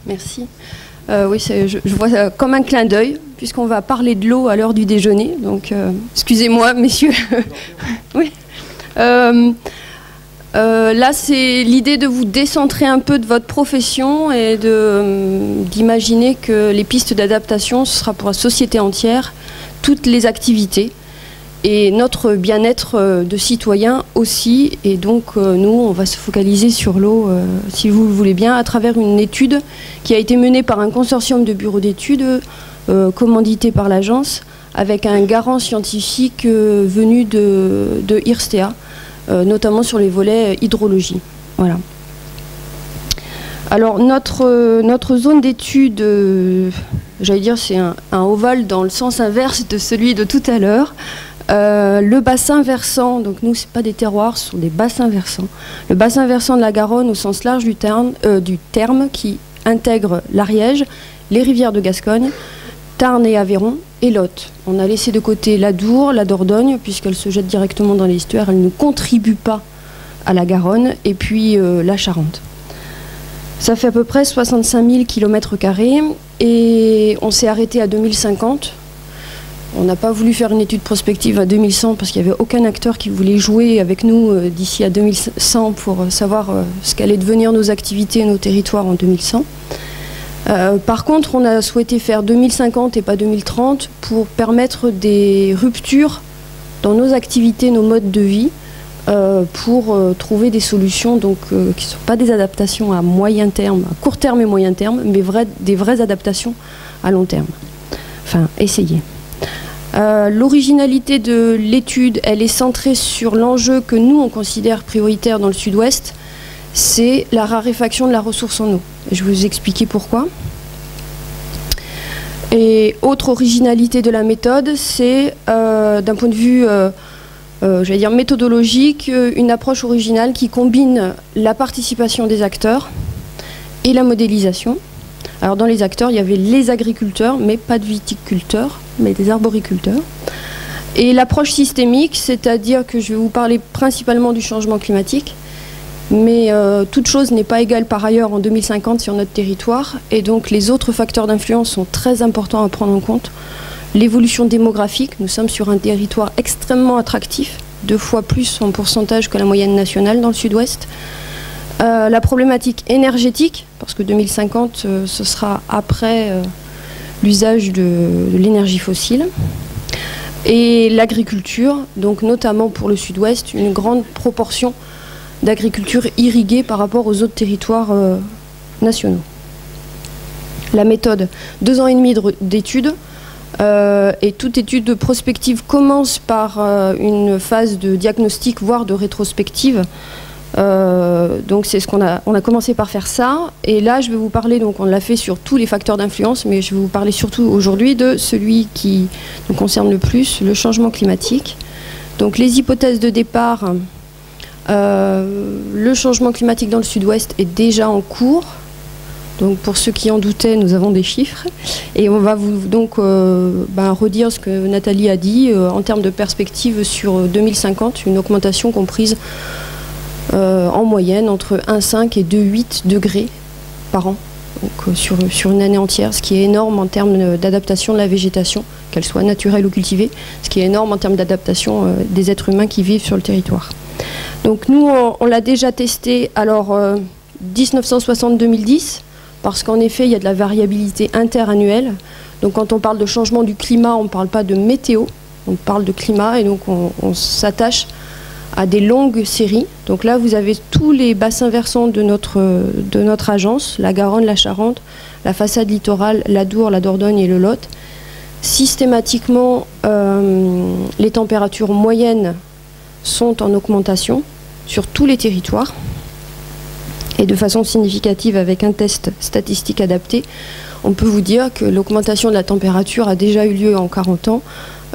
Merci. Oui, je vois ça comme un clin d'œil, puisqu'on va parler de l'eau à l'heure du déjeuner. Donc, excusez-moi, messieurs. Oui. Là, c'est l'idée de vous décentrer un peu de votre profession et d'imaginer que les pistes d'adaptation, ce sera pour la société entière, toutes les activités. Et notre bien-être de citoyens aussi. Et donc, nous, on va se focaliser sur l'eau, si vous le voulez bien, à travers une étude qui a été menée par un consortium de bureaux d'études, commandité par l'agence, avec un garant scientifique venu de IRSTEA, notamment sur les volets hydrologie. Voilà. Alors, notre zone d'étude, j'allais dire, c'est un ovale dans le sens inverse de celui de tout à l'heure. Le bassin versant, donc nous c'est pas des terroirs, ce sont des bassins versants. Le bassin versant de la Garonne au sens large du terme qui intègre l'Ariège, les rivières de Gascogne, Tarn et Aveyron et Lot. On a laissé de côté l'Adour, la Dordogne, puisqu'elle se jette directement dans l'estuaire, elle ne contribue pas à la Garonne, et puis la Charente. Ça fait à peu près 65 000 km² et on s'est arrêté à 2050. On n'a pas voulu faire une étude prospective à 2100 parce qu'il n'y avait aucun acteur qui voulait jouer avec nous d'ici à 2100 pour savoir ce qu'allaient devenir nos activités et nos territoires en 2100. Par contre, on a souhaité faire 2050 et pas 2030 pour permettre des ruptures dans nos activités, nos modes de vie, pour trouver des solutions donc, qui ne sont pas des adaptations à moyen terme, à court terme et moyen terme, mais des vraies adaptations à long terme. Enfin, essayez. L'originalité de l'étude, elle est centrée sur l'enjeu que nous, on considère prioritaire dans le sud-ouest, c'est la raréfaction de la ressource en eau. Je vais vous expliquer pourquoi. Et autre originalité de la méthode, c'est d'un point de vue j'allais dire méthodologique, une approche originale qui combine la participation des acteurs et la modélisation. Alors dans les acteurs, il y avait les agriculteurs, mais pas de viticulteurs, mais des arboriculteurs. Et l'approche systémique, c'est-à-dire que je vais vous parler principalement du changement climatique, mais toute chose n'est pas égale par ailleurs en 2050 sur notre territoire, et donc les autres facteurs d'influence sont très importants à prendre en compte. L'évolution démographique, nous sommes sur un territoire extrêmement attractif, 2 fois plus en pourcentage que la moyenne nationale dans le sud-ouest. La problématique énergétique, parce que 2050, ce sera après l'usage de l'énergie fossile. Et l'agriculture, donc notamment pour le sud-ouest, une grande proportion d'agriculture irriguée par rapport aux autres territoires nationaux. La méthode, 2 ans et demi d'études. Et toute étude prospective commence par une phase de diagnostic, voire de rétrospective. Donc c'est ce qu'on a commencé par faire ça, et là je vais vous parler, donc on l'a fait sur tous les facteurs d'influence, mais je vais vous parler surtout aujourd'hui de celui qui nous concerne le plus, le changement climatique. Donc les hypothèses de départ, le changement climatique dans le sud-ouest est déjà en cours. Donc pour ceux qui en doutaient, nous avons des chiffres, et on va vous donc redire ce que Nathalie a dit en termes de perspective sur 2050, une augmentation comprise en moyenne entre 1,5 et 2,8 degrés par an, donc, sur une année entière, ce qui est énorme en termes d'adaptation de la végétation, qu'elle soit naturelle ou cultivée, ce qui est énorme en termes d'adaptation des êtres humains qui vivent sur le territoire. Donc nous, on l'a déjà testé, alors 1960-2010, parce qu'en effet, il y a de la variabilité interannuelle. Donc quand on parle de changement du climat, on ne parle pas de météo, on parle de climat, et donc on s'attache à des longues séries. Donc là, vous avez tous les bassins versants de notre agence, la Garonne, la Charente, la façade littorale, l'Adour, la Dordogne et le Lot. Systématiquement, les températures moyennes sont en augmentation sur tous les territoires, et de façon significative avec un test statistique adapté. On peut vous dire que l'augmentation de la température a déjà eu lieu en 40 ans,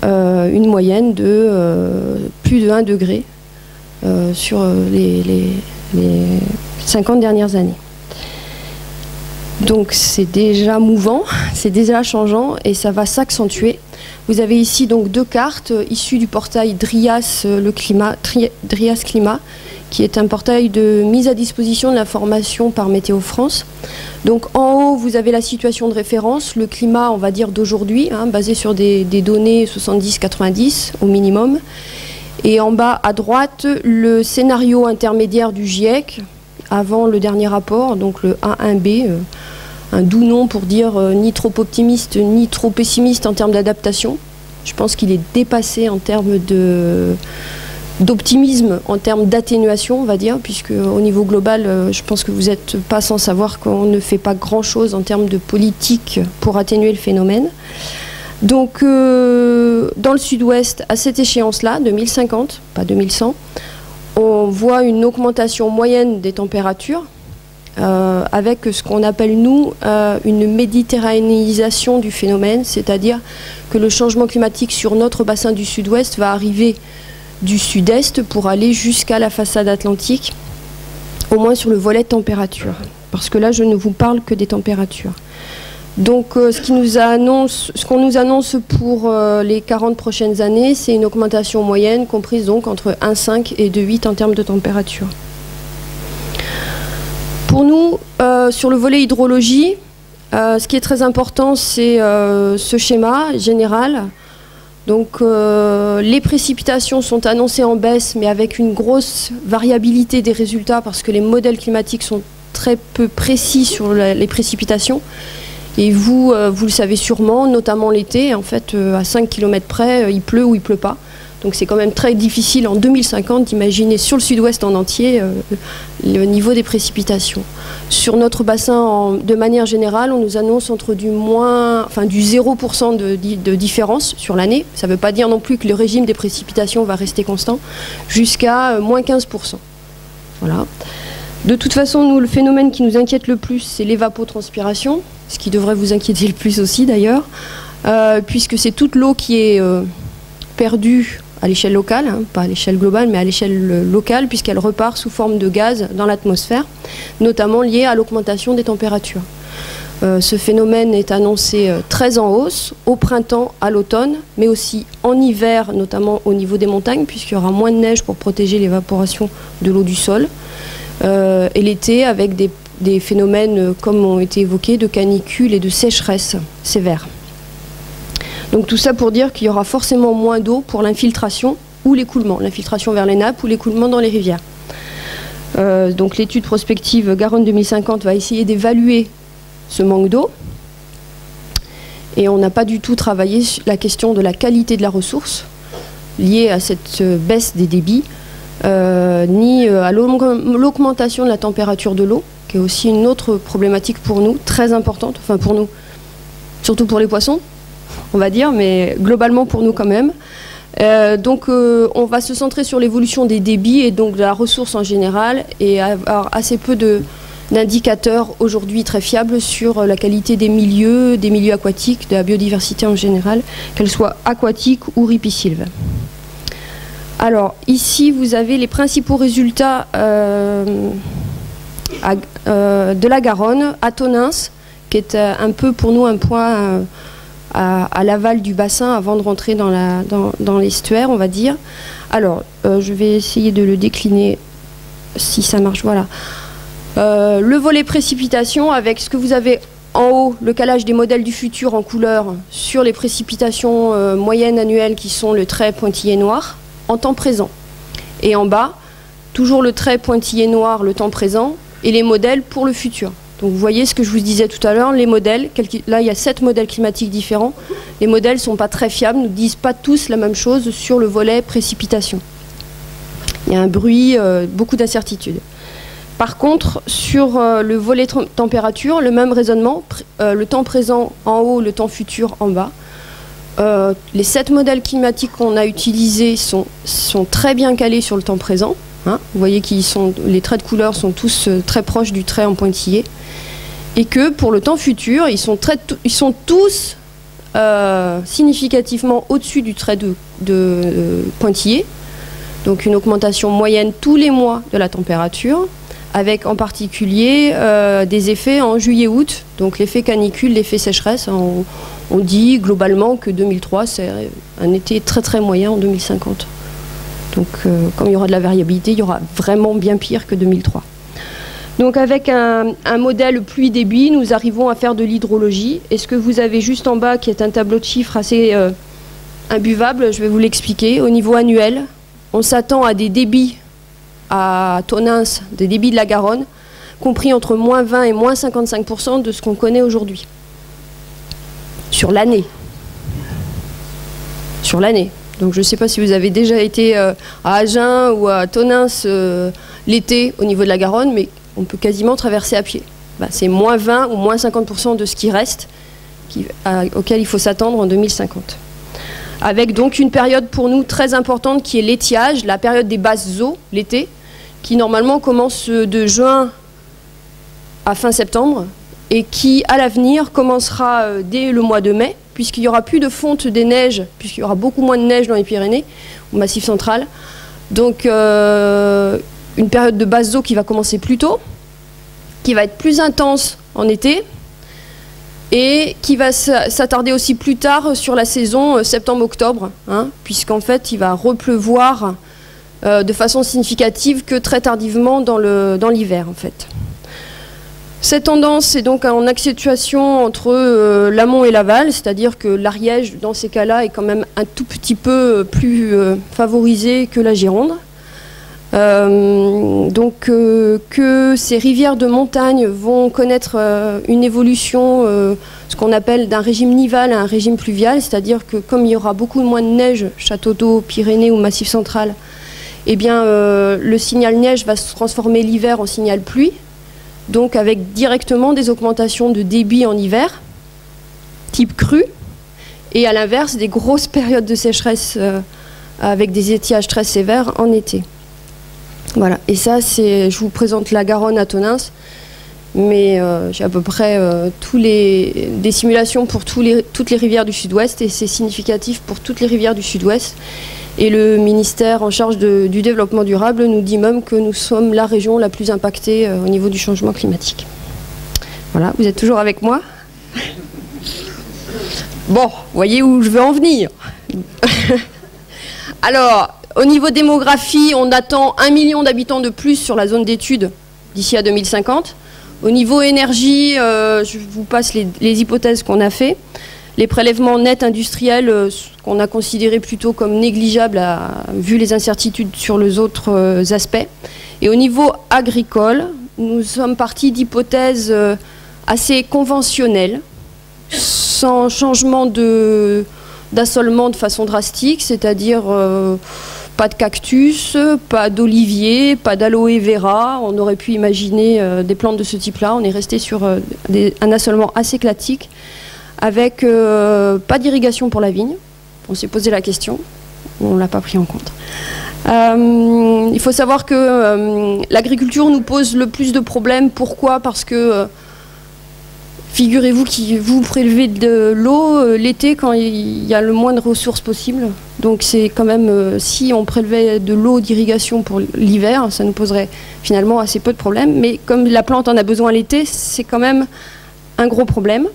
une moyenne de plus de 1 degré sur les 50 dernières années. Donc c'est déjà mouvant, c'est déjà changeant, et ça va s'accentuer. Vous avez ici donc 2 cartes issues du portail Drias Climat, qui est un portail de mise à disposition de l'information par Météo France. Donc en haut, vous avez la situation de référence, le climat, on va dire, d'aujourd'hui, hein, basé sur des données 70-90 au minimum. Et en bas à droite, le scénario intermédiaire du GIEC, avant le dernier rapport, donc le A1B, un doux nom pour dire ni trop optimiste ni trop pessimiste en termes d'adaptation. Je pense qu'il est dépassé en termes d'optimisme, en termes d'atténuation, on va dire, puisque au niveau global, je pense que vous n'êtes pas sans savoir qu'on ne fait pas grand-chose en termes de politique pour atténuer le phénomène. Donc, dans le sud-ouest, à cette échéance-là, 2050, pas 2100, on voit une augmentation moyenne des températures, avec ce qu'on appelle, nous, une méditerranéisation du phénomène, c'est-à-dire que le changement climatique sur notre bassin du sud-ouest va arriver du sud-est pour aller jusqu'à la façade atlantique, au moins sur le volet température, parce que là, je ne vous parle que des températures. Donc, ce qu'on nous annonce pour les 40 prochaines années, c'est une augmentation moyenne comprise donc entre 1,5 et 2,8 en termes de température. Pour nous, sur le volet hydrologie, ce qui est très important, c'est ce schéma général. Donc les précipitations sont annoncées en baisse, mais avec une grosse variabilité des résultats parce que les modèles climatiques sont très peu précis sur les précipitations. Et vous le savez sûrement, notamment l'été, en fait, à 5 km près, il pleut ou il pleut pas. Donc c'est quand même très difficile en 2050 d'imaginer sur le sud-ouest en entier le niveau des précipitations. Sur notre bassin, de manière générale, on nous annonce entre du 0% de différence sur l'année. Ça ne veut pas dire non plus que le régime des précipitations va rester constant, jusqu'à moins 15%. Voilà. De toute façon, nous, le phénomène qui nous inquiète le plus, c'est l'évapotranspiration, ce qui devrait vous inquiéter le plus aussi d'ailleurs, puisque c'est toute l'eau qui est perdue à l'échelle locale, hein, pas à l'échelle globale, mais à l'échelle locale, puisqu'elle repart sous forme de gaz dans l'atmosphère, notamment liée à l'augmentation des températures. Ce phénomène est annoncé très en hausse, au printemps, à l'automne, mais aussi en hiver, notamment au niveau des montagnes, puisqu'il y aura moins de neige pour protéger l'évaporation de l'eau du sol, et l'été avec des phénomènes, comme ont été évoqués, de canicule et de sécheresse sévère. Donc tout ça pour dire qu'il y aura forcément moins d'eau pour l'infiltration ou l'écoulement, l'infiltration vers les nappes ou l'écoulement dans les rivières. Donc l'étude prospective Garonne 2050 va essayer d'évaluer ce manque d'eau. Et on n'a pas du tout travaillé sur la question de la qualité de la ressource liée à cette baisse des débits, ni à l'augmentation de la température de l'eau, qui est aussi une autre problématique pour nous, très importante, enfin pour nous, surtout pour les poissons, on va dire, mais globalement pour nous quand même. Donc on va se centrer sur l'évolution des débits et donc de la ressource en général et avoir assez peu d'indicateurs aujourd'hui très fiables sur la qualité des milieux aquatiques, de la biodiversité en général, qu'elle soit aquatique ou ripisylve. Alors ici vous avez les principaux résultats de la Garonne à Tonins, qui est un peu pour nous un point à l'aval du bassin avant de rentrer dans l'estuaire, on va dire. Alors, je vais essayer de le décliner si ça marche. Voilà. Le volet précipitation avec ce que vous avez en haut, le calage des modèles du futur en couleur sur les précipitations moyennes annuelles qui sont le trait pointillé noir en temps présent. Et en bas, toujours le trait pointillé noir, le temps présent, et les modèles pour le futur. Donc vous voyez ce que je vous disais tout à l'heure, les modèles, là il y a 7 modèles climatiques différents, les modèles ne sont pas très fiables, ne disent pas tous la même chose sur le volet précipitation. Il y a un bruit, beaucoup d'incertitudes. Par contre, sur le volet température, le même raisonnement, le temps présent en haut, le temps futur en bas. Les 7 modèles climatiques qu'on a utilisés sont très bien calés sur le temps présent. Hein. Vous voyez que les traits de couleur sont tous très proches du trait en pointillé. Et que pour le temps futur, ils sont tous significativement au-dessus du trait de pointillé. Donc une augmentation moyenne tous les mois de la température, avec en particulier des effets en juillet-août. Donc l'effet canicule, l'effet sécheresse. Hein, on dit globalement que 2003, c'est un été très très moyen en 2050. Donc comme il y aura de la variabilité, il y aura vraiment bien pire que 2003. Donc avec un modèle pluie-débit, nous arrivons à faire de l'hydrologie. Et ce que vous avez juste en bas, qui est un tableau de chiffres assez imbuvable, je vais vous l'expliquer. Au niveau annuel, on s'attend à des débits à Tonneins, des débits de la Garonne, compris entre moins 20 et moins 55% de ce qu'on connaît aujourd'hui. Sur l'année. Sur l'année. Donc je ne sais pas si vous avez déjà été à Agen ou à Tonneins l'été au niveau de la Garonne, mais on peut quasiment traverser à pied. C'est moins 20 ou moins 50% de ce qui reste, auquel il faut s'attendre en 2050. Avec donc une période pour nous très importante qui est l'étiage, la période des basses eaux, l'été, qui normalement commence de juin à fin septembre et qui, à l'avenir, commencera dès le mois de mai, puisqu'il n'y aura plus de fonte des neiges, puisqu'il y aura beaucoup moins de neige dans les Pyrénées, au Massif central. Donc une période de basses eaux qui va commencer plus tôt, qui va être plus intense en été, et qui va s'attarder aussi plus tard sur la saison septembre-octobre, hein, puisqu'en fait il va repleuvoir de façon significative que très tardivement dans l'hiver en fait. Cette tendance est donc en accentuation entre l'amont et l'aval, c'est-à-dire que l'Ariège dans ces cas-là est quand même un tout petit peu plus favorisé que la Gironde. Donc que ces rivières de montagne vont connaître une évolution, ce qu'on appelle d'un régime nival à un régime pluvial, c'est-à-dire que comme il y aura beaucoup moins de neige, château d'eau, Pyrénées ou Massif central, eh bien le signal neige va se transformer l'hiver en signal pluie, donc avec directement des augmentations de débit en hiver, type crue, et à l'inverse des grosses périodes de sécheresse avec des étiages très sévères en été. Voilà, et ça, je vous présente la Garonne à Tonneins, mais j'ai à peu près des simulations pour toutes les rivières du sud-ouest, et c'est significatif pour toutes les rivières du sud-ouest. Et le ministère en charge du développement durable nous dit même que nous sommes la région la plus impactée au niveau du changement climatique. Voilà, vous êtes toujours avec moi? Bon, voyez où je veux en venir. Alors, au niveau démographie, on attend 1 million d'habitants de plus sur la zone d'études d'ici à 2050. Au niveau énergie, je vous passe les hypothèses qu'on a fait. Les prélèvements nets industriels, qu'on a considérés plutôt comme négligeables vu les incertitudes sur les autres aspects. Et au niveau agricole, nous sommes partis d'hypothèses assez conventionnelles, sans changement d'assolement de façon drastique, c'est-à-dire pas de cactus, pas d'olivier, pas d'aloe vera. On aurait pu imaginer des plantes de ce type-là. On est resté sur un assolement assez classique, avec pas d'irrigation pour la vigne. On s'est posé la question, on ne l'a pas pris en compte. Il faut savoir que l'agriculture nous pose le plus de problèmes. Pourquoi? Parce que figurez-vous que vous prélevez de l'eau l'été quand il y a le moins de ressources possible. Donc c'est quand même, si on prélevait de l'eau d'irrigation pour l'hiver, ça nous poserait finalement assez peu de problèmes. Mais comme la plante en a besoin l'été, c'est quand même un gros problème.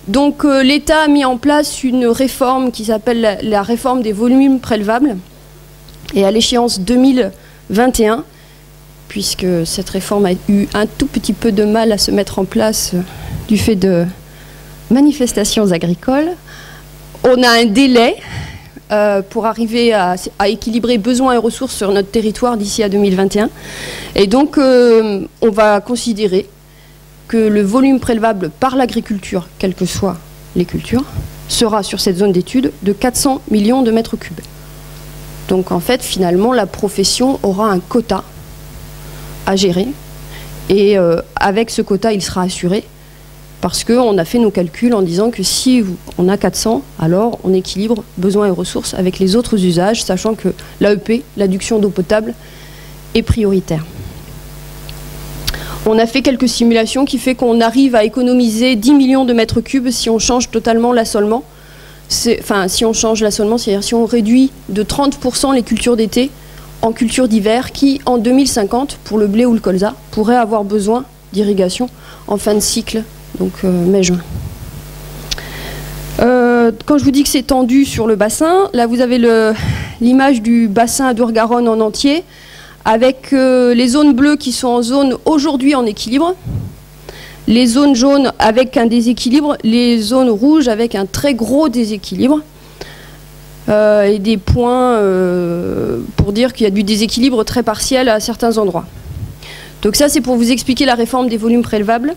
Donc l'État a mis en place une réforme qui s'appelle la réforme des volumes prélevables. Et à l'échéance 2021, puisque cette réforme a eu un tout petit peu de mal à se mettre en place du fait de manifestations agricoles, on a un délai pour arriver à équilibrer besoins et ressources sur notre territoire d'ici à 2021. Et donc on va considérer que le volume prélevable par l'agriculture, quelles que soient les cultures, sera sur cette zone d'étude de 400 millions de mètres cubes. Donc en fait, finalement, la profession aura un quota à gérer. Et avec ce quota, il sera assuré. Parce qu'on a fait nos calculs en disant que si on a 400, alors on équilibre besoins et ressources avec les autres usages, sachant que l'AEP, l'adduction d'eau potable, est prioritaire. On a fait quelques simulations qui fait qu'on arrive à économiser 10 millions de mètres cubes si on change totalement l'assolement. Enfin, si on change l'assolement, c'est-à-dire si on réduit de 30% les cultures d'été en cultures d'hiver qui, en 2050, pour le blé ou le colza, pourraient avoir besoin d'irrigation en fin de cycle, donc mai-juin. Quand je vous dis que c'est tendu sur le bassin, là vous avez l'image du bassin Adour-Garonne en entier, avec les zones bleues qui sont en zone aujourd'hui en équilibre, les zones jaunes avec un déséquilibre, les zones rouges avec un très gros déséquilibre, et des points pour dire qu'il y a du déséquilibre très partiel à certains endroits. Donc ça, c'est pour vous expliquer la réforme des volumes prélevables.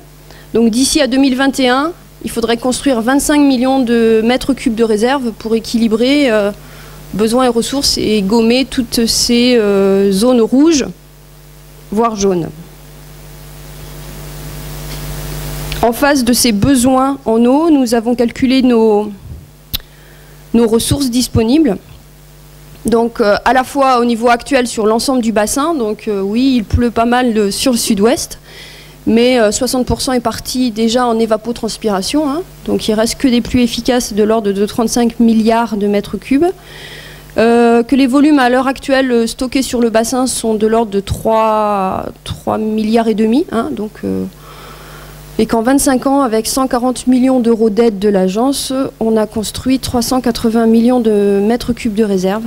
Donc d'ici à 2021, il faudrait construire 25 millions de mètres cubes de réserve pour équilibrer besoins et ressources et gommer toutes ces zones rouges, voire jaunes. En face de ces besoins en eau, nous avons calculé nos ressources disponibles. Donc à la fois au niveau actuel sur l'ensemble du bassin, donc oui, il pleut pas mal sur le sud-ouest, mais 60% est parti déjà en évapotranspiration, hein, donc il ne reste que des pluies efficaces de l'ordre de 35 milliards de mètres cubes, que les volumes à l'heure actuelle stockés sur le bassin sont de l'ordre de 3 milliards et demi, hein, donc, et qu'en 25 ans, avec 140 millions d'euros d'aide de l'agence, on a construit 380 millions de mètres cubes de réserve,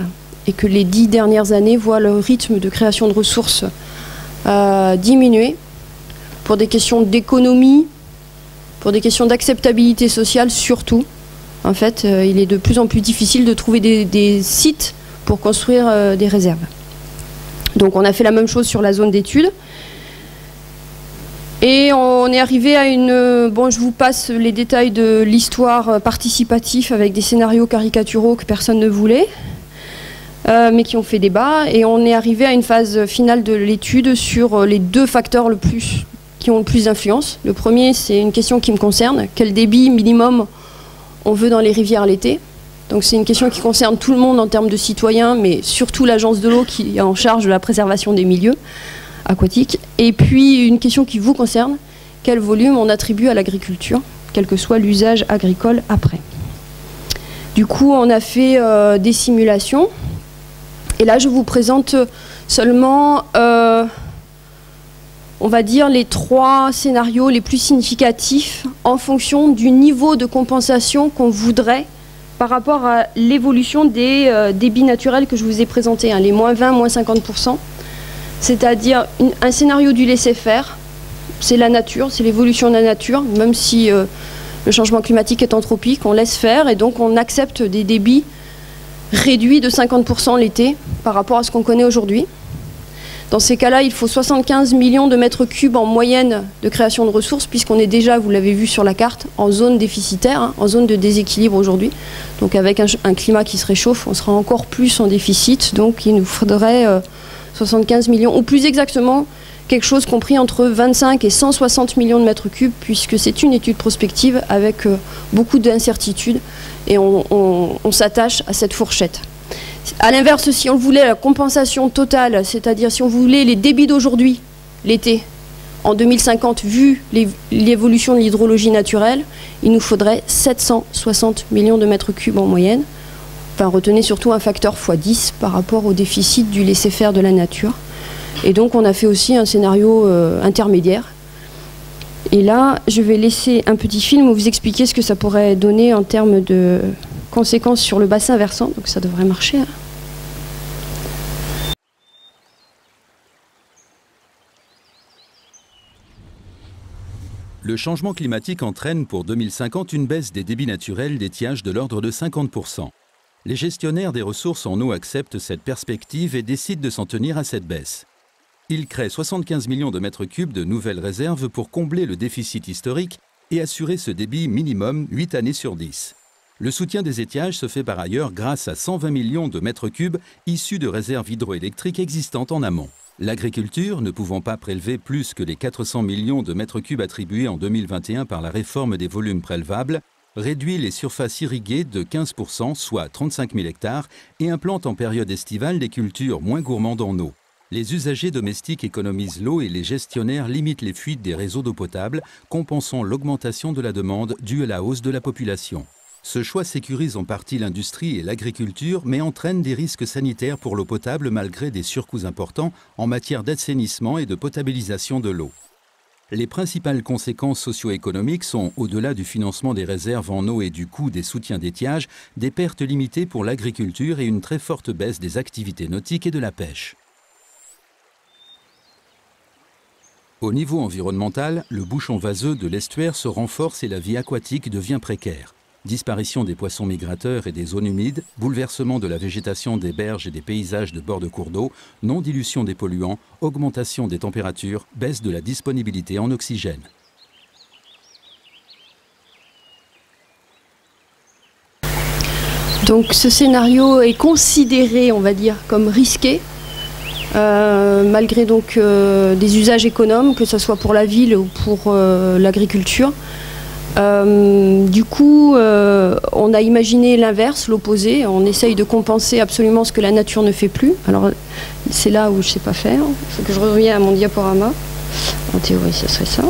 et que les 10 dernières années voient le rythme de création de ressources diminuer pour des questions d'économie, pour des questions d'acceptabilité sociale surtout. En fait, il est de plus en plus difficile de trouver des sites pour construire des réserves. Donc on a fait la même chose sur la zone d'études. Et on est arrivé à une... Bon, je vous passe les détails de l'histoire participative avec des scénarios caricaturaux que personne ne voulait. Mais qui ont fait débat, et on est arrivé à une phase finale de l'étude sur les deux facteurs qui ont le plus d'influence. Le premier, c'est une question qui me concerne, quel débit minimum on veut dans les rivières l'été. Donc c'est une question qui concerne tout le monde en termes de citoyens, mais surtout l'agence de l'eau qui est en charge de la préservation des milieux aquatiques. Et puis une question qui vous concerne, quel volume on attribue à l'agriculture, quel que soit l'usage agricole après. Du coup, on a fait des simulations. Et là, je vous présente seulement, on va dire, les 3 scénarios les plus significatifs en fonction du niveau de compensation qu'on voudrait par rapport à l'évolution des débits naturels que je vous ai présentés, hein, les moins 20, moins 50%. C'est-à-dire un scénario du laisser-faire, c'est la nature, c'est l'évolution de la nature, même si le changement climatique est anthropique, on laisse faire et donc on accepte des débits réduit de 50% l'été par rapport à ce qu'on connaît aujourd'hui. Dans ces cas-là, il faut 75 millions de mètres cubes en moyenne de création de ressources, puisqu'on est déjà, vous l'avez vu sur la carte, en zone déficitaire, hein, en zone de déséquilibre aujourd'hui. Donc avec un climat qui se réchauffe, on sera encore plus en déficit, donc il nous faudrait 75 millions, ou plus exactement, quelque chose compris entre 25 et 160 millions de mètres cubes, puisque c'est une étude prospective avec beaucoup d'incertitudes, et on s'attache à cette fourchette. A l'inverse, si on voulait la compensation totale, c'est-à-dire si on voulait les débits d'aujourd'hui, l'été, en 2050, vu l'évolution de l'hydrologie naturelle, il nous faudrait 760 millions de mètres cubes en moyenne. Enfin, retenez surtout un facteur x10 par rapport au déficit du laisser-faire de la nature. Et donc, on a fait aussi un scénario intermédiaire. Et là, je vais laisser un petit film où vous expliquer ce que ça pourrait donner en termes de conséquences sur le bassin versant. Donc, ça devrait marcher. Hein. Le changement climatique entraîne pour 2050 une baisse des débits naturels d'étiage de l'ordre de 50%. Les gestionnaires des ressources en eau acceptent cette perspective et décident de s'en tenir à cette baisse. Ils créent 75 millions de mètres cubes de nouvelles réserves pour combler le déficit historique et assurer ce débit minimum 8 années sur 10. Le soutien des étiages se fait par ailleurs grâce à 120 millions de mètres cubes issus de réserves hydroélectriques existantes en amont. L'agriculture, ne pouvant pas prélever plus que les 400 millions de mètres cubes attribués en 2021 par la réforme des volumes prélevables, réduit les surfaces irriguées de 15%, soit 35 000 hectares, et implante en période estivale des cultures moins gourmandes en eau. Les usagers domestiques économisent l'eau et les gestionnaires limitent les fuites des réseaux d'eau potable, compensant l'augmentation de la demande due à la hausse de la population. Ce choix sécurise en partie l'industrie et l'agriculture, mais entraîne des risques sanitaires pour l'eau potable malgré des surcoûts importants en matière d'assainissement et de potabilisation de l'eau. Les principales conséquences socio-économiques sont, au-delà du financement des réserves en eau et du coût des soutiens d'étiage, des pertes limitées pour l'agriculture et une très forte baisse des activités nautiques et de la pêche. Au niveau environnemental, le bouchon vaseux de l'estuaire se renforce et la vie aquatique devient précaire. Disparition des poissons migrateurs et des zones humides, bouleversement de la végétation des berges et des paysages de bord de cours d'eau, non-dilution des polluants, augmentation des températures, baisse de la disponibilité en oxygène. Donc ce scénario est considéré, on va dire, comme risqué, malgré donc des usages économes, que ce soit pour la ville ou pour l'agriculture. Du coup, on a imaginé l'inverse, l'opposé. On essaye de compenser absolument ce que la nature ne fait plus. Alors, c'est là où je ne sais pas faire. Il faut que je revienne à mon diaporama. En théorie, ce serait ça.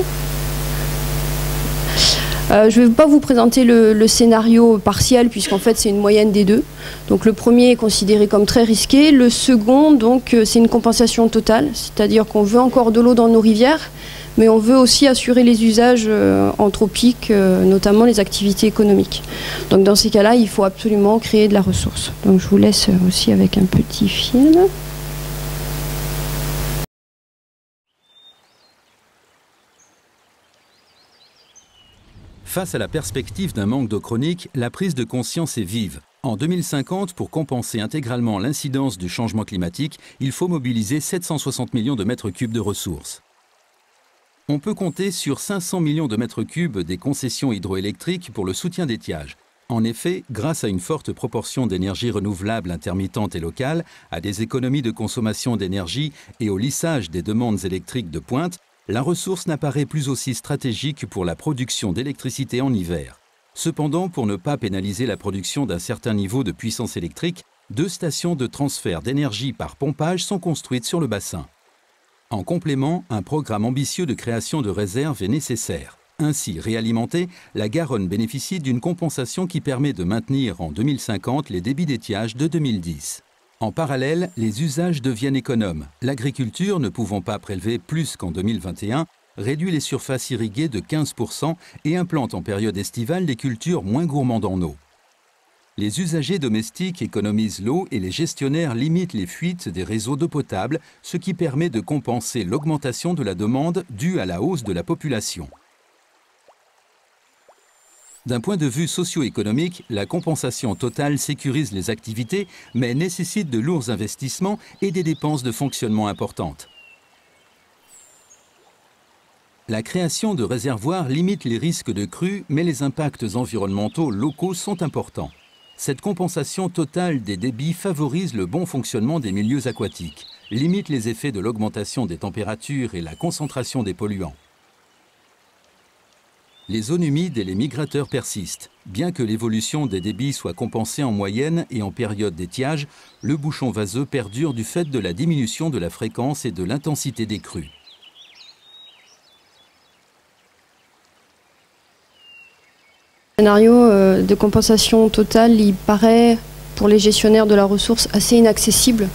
Je ne vais pas vous présenter le scénario partiel, puisqu'en fait, c'est une moyenne des deux. Donc, le premier est considéré comme très risqué. Le second, donc, c'est une compensation totale. C'est-à-dire qu'on veut encore de l'eau dans nos rivières, mais on veut aussi assurer les usages anthropiques, notamment les activités économiques. Donc dans ces cas-là, il faut absolument créer de la ressource. Donc je vous laisse aussi avec un petit film. Face à la perspective d'un manque d'eau chronique, la prise de conscience est vive. En 2050, pour compenser intégralement l'incidence du changement climatique, il faut mobiliser 760 millions de mètres cubes de ressources. On peut compter sur 500 millions de mètres cubes des concessions hydroélectriques pour le soutien d'étiage. En effet, grâce à une forte proportion d'énergie renouvelable intermittente et locale, à des économies de consommation d'énergie et au lissage des demandes électriques de pointe, la ressource n'apparaît plus aussi stratégique pour la production d'électricité en hiver. Cependant, pour ne pas pénaliser la production d'un certain niveau de puissance électrique, 2 stations de transfert d'énergie par pompage sont construites sur le bassin. En complément, un programme ambitieux de création de réserves est nécessaire. Ainsi réalimentée, la Garonne bénéficie d'une compensation qui permet de maintenir en 2050 les débits d'étiage de 2010. En parallèle, les usages deviennent économes. L'agriculture, ne pouvant pas prélever plus qu'en 2021, réduit les surfaces irriguées de 15% et implante en période estivale des cultures moins gourmandes en eau. Les usagers domestiques économisent l'eau et les gestionnaires limitent les fuites des réseaux d'eau potable, ce qui permet de compenser l'augmentation de la demande due à la hausse de la population. D'un point de vue socio-économique, la compensation totale sécurise les activités, mais nécessite de lourds investissements et des dépenses de fonctionnement importantes. La création de réservoirs limite les risques de crues, mais les impacts environnementaux locaux sont importants. Cette compensation totale des débits favorise le bon fonctionnement des milieux aquatiques, limite les effets de l'augmentation des températures et la concentration des polluants. Les zones humides et les migrateurs persistent. Bien que l'évolution des débits soit compensée en moyenne et en période d'étiage, le bouchon vaseux perdure du fait de la diminution de la fréquence et de l'intensité des crues. Le scénario de compensation totale, il paraît, pour les gestionnaires de la ressource, assez inaccessible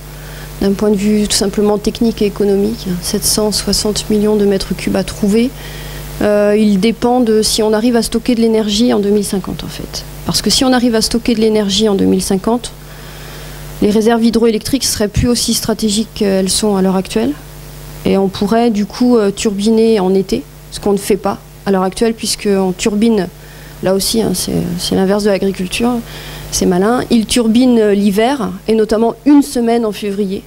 d'un point de vue tout simplement technique et économique. 760 millions de mètres cubes à trouver. Il dépend de si on arrive à stocker de l'énergie en 2050 en fait. Parce que si on arrive à stocker de l'énergie en 2050, les réserves hydroélectriques ne seraient plus aussi stratégiques qu'elles sont à l'heure actuelle. Et on pourrait du coup turbiner en été, ce qu'on ne fait pas à l'heure actuelle puisqu'on turbine. Là aussi, hein, c'est l'inverse de l'agriculture, c'est malin. Ils turbinent l'hiver, et notamment une semaine en février,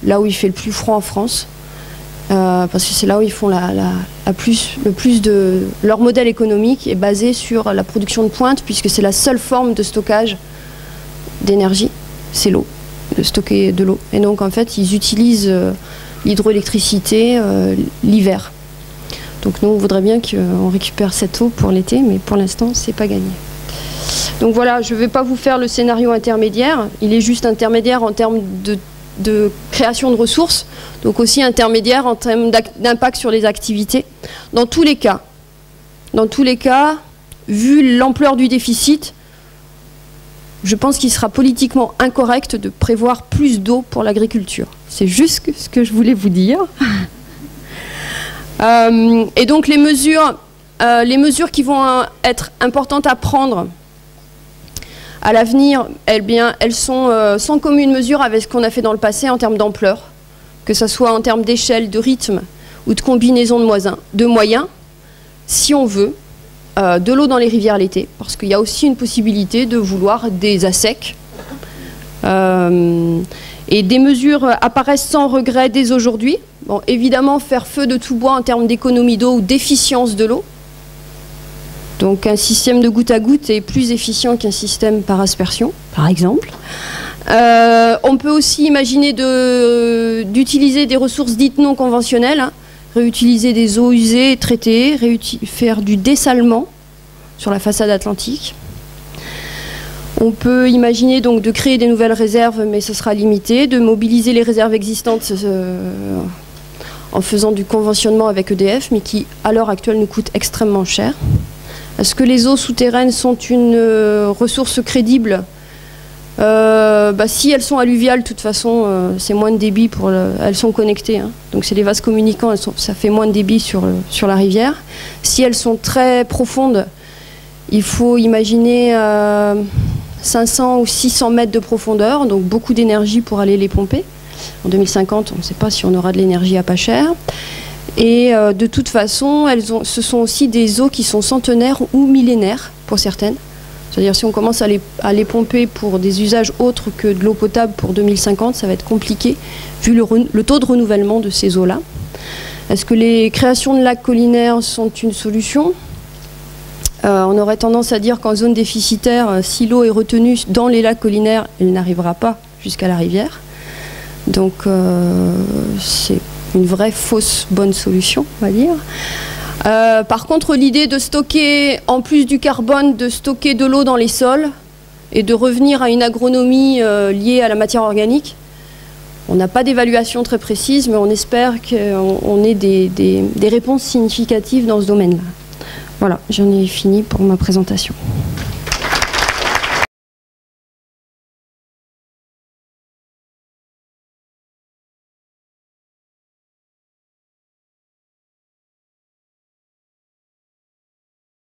là où il fait le plus froid en France, parce que c'est là où ils font le plus de... Leur modèle économique est basé sur la production de pointe, puisque c'est la seule forme de stockage d'énergie, c'est l'eau, de stocker de l'eau. Et donc en fait, ils utilisent l'hydroélectricité l'hiver. Donc nous, on voudrait bien qu'on récupère cette eau pour l'été, mais pour l'instant, c'est pas gagné. Donc voilà, je ne vais pas vous faire le scénario intermédiaire. Il est juste intermédiaire en termes de création de ressources, donc aussi intermédiaire en termes d'impact sur les activités. Dans tous les cas, vu l'ampleur du déficit, je pense qu'il sera politiquement incorrect de prévoir plus d'eau pour l'agriculture. C'est juste ce que je voulais vous dire. Et donc les mesures qui vont être importantes à prendre à l'avenir, elles sont sans commune mesure avec ce qu'on a fait dans le passé en termes d'ampleur, que ce soit en termes d'échelle, de rythme ou de combinaison de moyens, si on veut, de l'eau dans les rivières l'été, parce qu'il y a aussi une possibilité de vouloir des ASEC. Et des mesures apparaissent sans regret dès aujourd'hui. Bon, évidemment, faire feu de tout bois en termes d'économie d'eau ou d'efficience de l'eau. Donc un système de goutte à goutte est plus efficient qu'un système par aspersion, par exemple. On peut aussi imaginer d'utiliser des ressources dites non conventionnelles, hein, réutiliser des eaux usées et traitées, faire du dessalement sur la façade atlantique. On peut imaginer donc de créer des nouvelles réserves, mais ce sera limité, de mobiliser les réserves existantes en faisant du conventionnement avec EDF, mais qui, à l'heure actuelle, nous coûte extrêmement cher. Est-ce que les eaux souterraines sont une ressource crédible ? Si elles sont alluviales, de toute façon, c'est moins de débit elles sont connectées, hein. Donc c'est des vases communicants, ça fait moins de débit sur la rivière. Si elles sont très profondes, il faut imaginer 500 ou 600 mètres de profondeur, donc beaucoup d'énergie pour aller les pomper. En 2050, on ne sait pas si on aura de l'énergie à pas cher. Et de toute façon, ce sont aussi des eaux qui sont centenaires ou millénaires pour certaines. C'est-à-dire si on commence à les pomper pour des usages autres que de l'eau potable pour 2050, ça va être compliqué vu le taux de renouvellement de ces eaux-là. Est-ce que les créations de lacs collinaires sont une solution ? On aurait tendance à dire qu'en zone déficitaire, si l'eau est retenue dans les lacs collinaires, elle n'arrivera pas jusqu'à la rivière. Donc c'est une vraie fausse bonne solution, on va dire. Par contre, l'idée de stocker, en plus du carbone, de stocker de l'eau dans les sols et de revenir à une agronomie liée à la matière organique, on n'a pas d'évaluation très précise, mais on espère qu'on ait des réponses significatives dans ce domaine-là. Voilà, j'en ai fini pour ma présentation.